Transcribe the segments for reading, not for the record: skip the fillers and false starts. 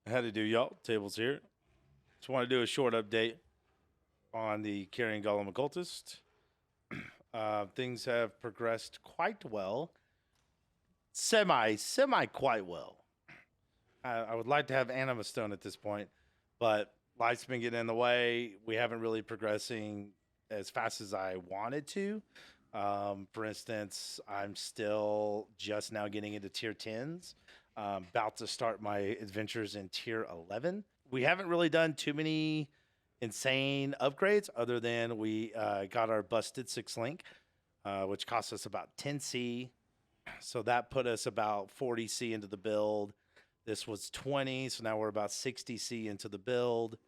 How to do, y'all? Tables here. Just want to do a short update on the Carrion Golem Occultist. Things have progressed quite well. Semi quite well. I would like to have Anima Stone at this point, but life's been getting in the way. We haven't really progressing as fast as I wanted to. For instance, I'm still just now getting into tier 10s. About to start my adventures in tier 11. We haven't really done too many insane upgrades other than we got our busted 6 link, which cost us about 10C. So that put us about 40C into the build. This was 20, so now we're about 60C into the build.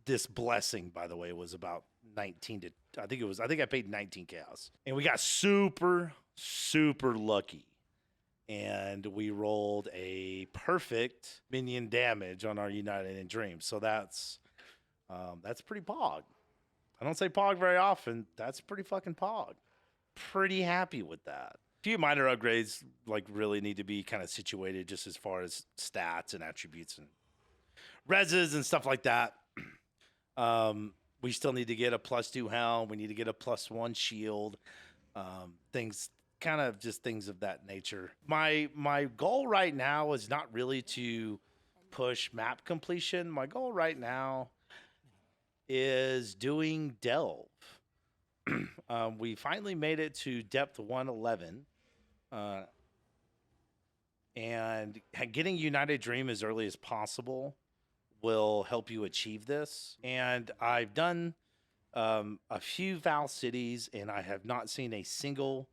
This blessing, by the way, was about 19 to, I think I paid 19 chaos. And we got super lucky. And we rolled a perfect minion damage on our United in Dream. So that's pretty pog. I don't say pog very often. That's pretty fucking pog. Pretty happy with that. A few minor upgrades like really need to be kind of situated just as far as stats and attributes and reses and stuff like that. We still need to get a +2 helm. We need to get a +1 shield. Things of that nature. My goal right now is not really to push map completion. My goal right now is doing delve. We finally made it to depth 111. And getting United Dream as early as possible will help you achieve this. And I've done a few Val cities, and I have not seen a single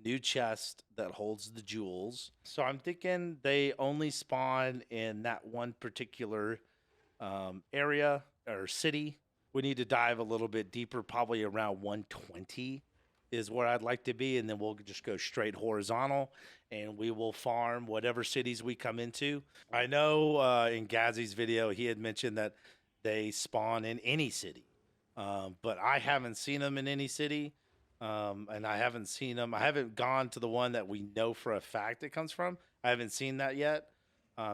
new chest that holds the jewels. So I'm thinking they only spawn in that one particular area or city. We need to dive a little bit deeper, probably around 120 is where I'd like to be. And then we'll just go straight horizontal and we will farm whatever cities we come into. I know in Gazzy's video, he had mentioned that they spawn in any city, but I haven't seen them in any city. And I haven't seen them. I haven't gone to the one that we know for a fact it comes from. I haven't seen that yet.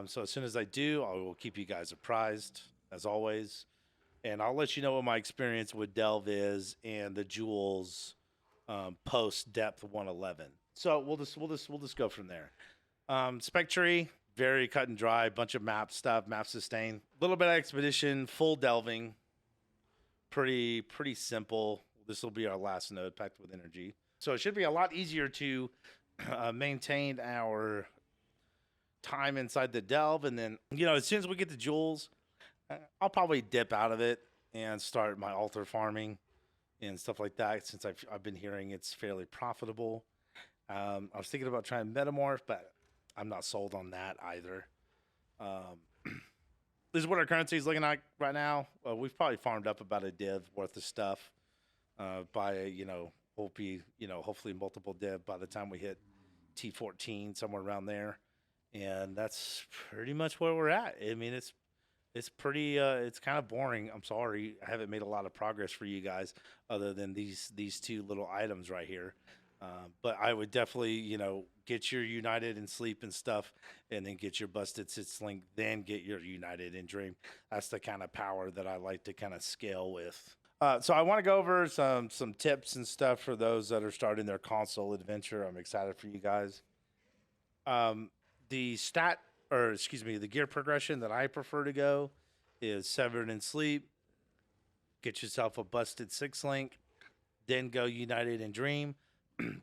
So as soon as I do, I will keep you guys apprised as always. And I'll let you know what my experience with Delve is and the jewels post depth 111. So we'll just go from there. Spectre, very cut and dry, bunch of map stuff, map sustain, a little bit of expedition, full delving, pretty simple. This will be our last node, packed with energy. So it should be a lot easier to maintain our time inside the delve. And then, as soon as we get the jewels, I'll probably dip out of it and start my altar farming and stuff like that, since I've been hearing it's fairly profitable. I was thinking about trying Metamorph, but I'm not sold on that either. This is what our currency is looking like right now. We've probably farmed up about a div worth of stuff. By hopefully multiple div by the time we hit T14, somewhere around there, and that's pretty much where we're at. I mean, it's pretty it's kind of boring. I'm sorry, I haven't made a lot of progress for you guys other than these two little items right here. But I would definitely get your United in Sleep and stuff, and then get your busted 6-link, then get your United in Dream. That's the kind of power that I like to kind of scale with. So I want to go over some tips and stuff for those that are starting their console adventure. I'm excited for you guys. The gear progression that I prefer to go is Severed in Sleep. Get yourself a busted 6-link, then go United in Dream.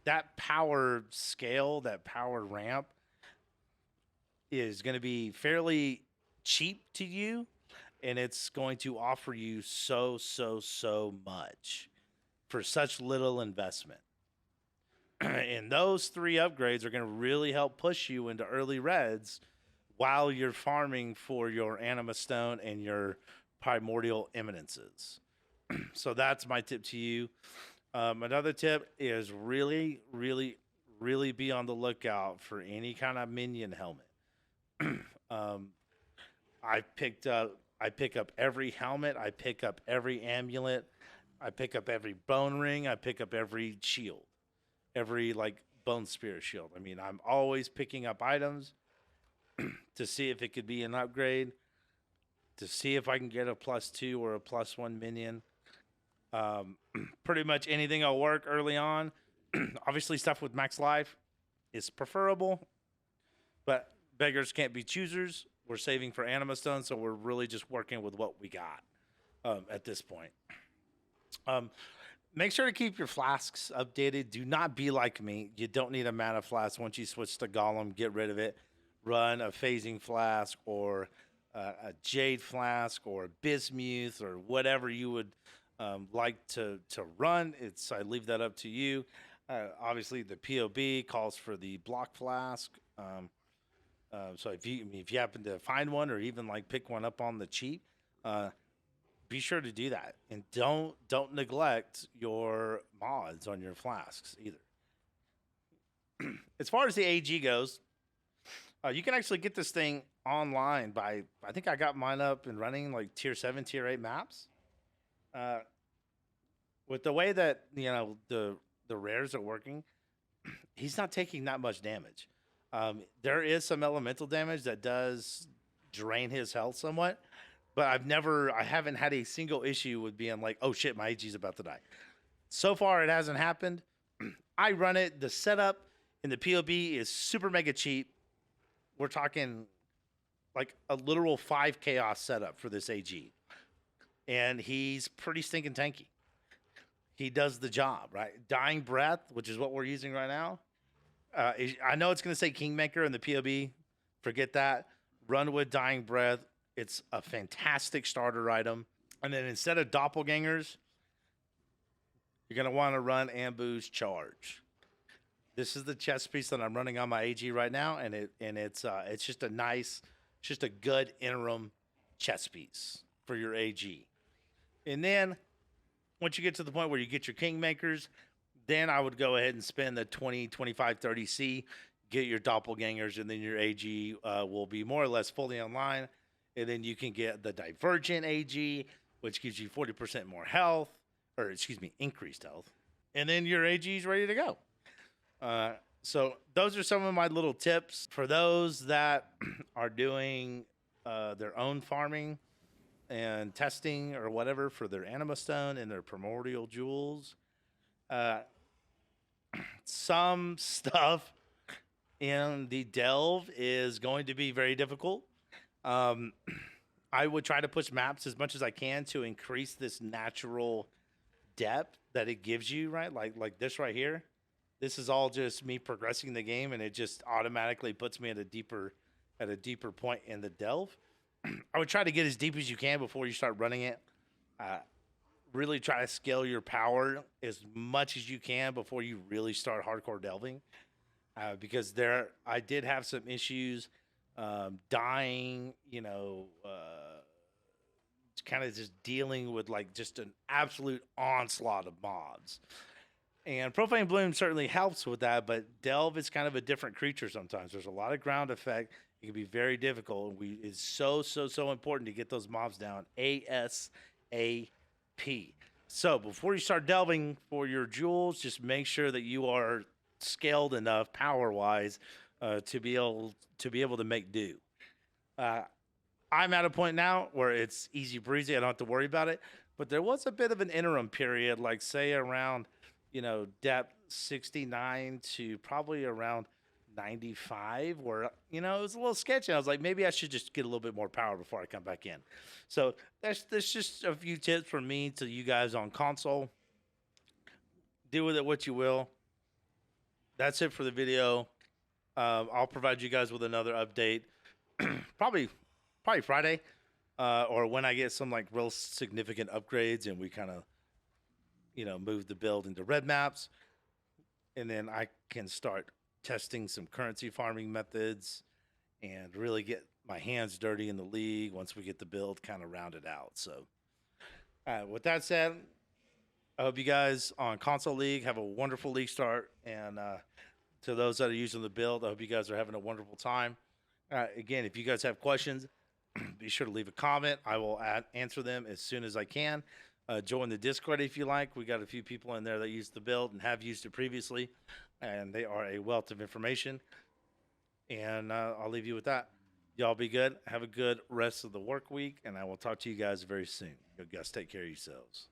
That power scale, that power ramp is going to be fairly cheap to you. And it's going to offer you so much for such little investment. And those 3 upgrades are going to really help push you into early reds while you're farming for your Anima Stone and your Primordial Eminences. So that's my tip to you. Another tip is really be on the lookout for any kind of minion helmet. I pick up every helmet. I pick up every amulet. I pick up every bone ring. I pick up every shield, every bone spear shield. I mean, I'm always picking up items. to see if it could be an upgrade, to see if I can get a +2 or a +1 minion. Pretty much anything will work early on. Obviously, stuff with max life is preferable, but beggars can't be choosers. We're saving for Anima Stone, so we're really just working with what we got at this point. Make sure to keep your flasks updated. Do not be like me. You don't need a mana flask. Once you switch to Golem, get rid of it. Run a phasing flask or a jade flask or bismuth or whatever you would like to run. I leave that up to you. Obviously, the POB calls for the block flask. So if you happen to find one or even like pick one up on the cheap, be sure to do that, and don't neglect your mods on your flasks either. As far as the AG goes, you can actually get this thing online by, I think I got mine up and running like tier 7, tier 8 maps. With the way that the rares are working, he's not taking that much damage. There is some elemental damage that does drain his health somewhat, but I haven't had a single issue with being like, oh shit, my AG's about to die. So far, it hasn't happened. I run it. The setup in the POB is super mega cheap. We're talking like a literal 5 chaos setup for this AG. And he's pretty stinking tanky. He does the job, right? Dying Breath, which is what we're using right now. I know it's going to say Kingmaker in the POB. Forget that. Run with Dying Breath. It's a fantastic starter item. And then instead of doppelgangers, you're going to want to run Ambush Charge. This is the chess piece that I'm running on my AG right now, and it's just a nice, just a good interim chess piece for your AG. And then once you get to the point where you get your Kingmakers, then I would go ahead and spend the 20, 25, 30C, get your doppelgangers, and then your AG will be more or less fully online. And then you can get the Divergent AG, which gives you 40% more health, or excuse me, increased health. And then your AG is ready to go. So those are some of my little tips for those that are doing their own farming and testing or whatever for their Anima Stone and their Primordial Jewels. Some stuff in the Delve is going to be very difficult. I would try to push maps as much as I can to increase this natural depth that it gives you, right? Like this right here. This is all just me progressing the game, and it just automatically puts me at a deeper point in the Delve. I would try to get as deep as you can before you start running it. Really try to scale your power as much as you can before you really start hardcore delving. Because I did have some issues dying, kind of just dealing with like just an absolute onslaught of mobs. And Profane Bloom certainly helps with that, but Delve is kind of a different creature sometimes. There's a lot of ground effect. It can be very difficult. It's so important to get those mobs down ASAP. So before you start delving for your jewels, just make sure that you are scaled enough power-wise to be able to make do. I'm at a point now where it's easy breezy. I don't have to worry about it. But there was a bit of an interim period, like say around, depth 69 to probably around 95, where, it was a little sketchy. I was like, maybe I should just get a little bit more power before I come back in. So that's just a few tips from me to you guys on console. Do with it what you will. That's it for the video. I'll provide you guys with another update probably Friday or when I get some like real significant upgrades and we kind of move the build into red maps, and then I can start testing some currency farming methods and really get my hands dirty in the league once we get the build kind of rounded out. So with that said, I hope you guys on Console League have a wonderful league start, and to those that are using the build, I hope you guys are having a wonderful time. Again, if you guys have questions, be sure to leave a comment. I will answer them as soon as I can. Join the Discord if you like. We got a few people in there that use the build and have used it previously, and they are a wealth of information. And I'll leave you with that. Y'all be good. Have a good rest of the work week, and I will talk to you guys very soon. You guys take care of yourselves.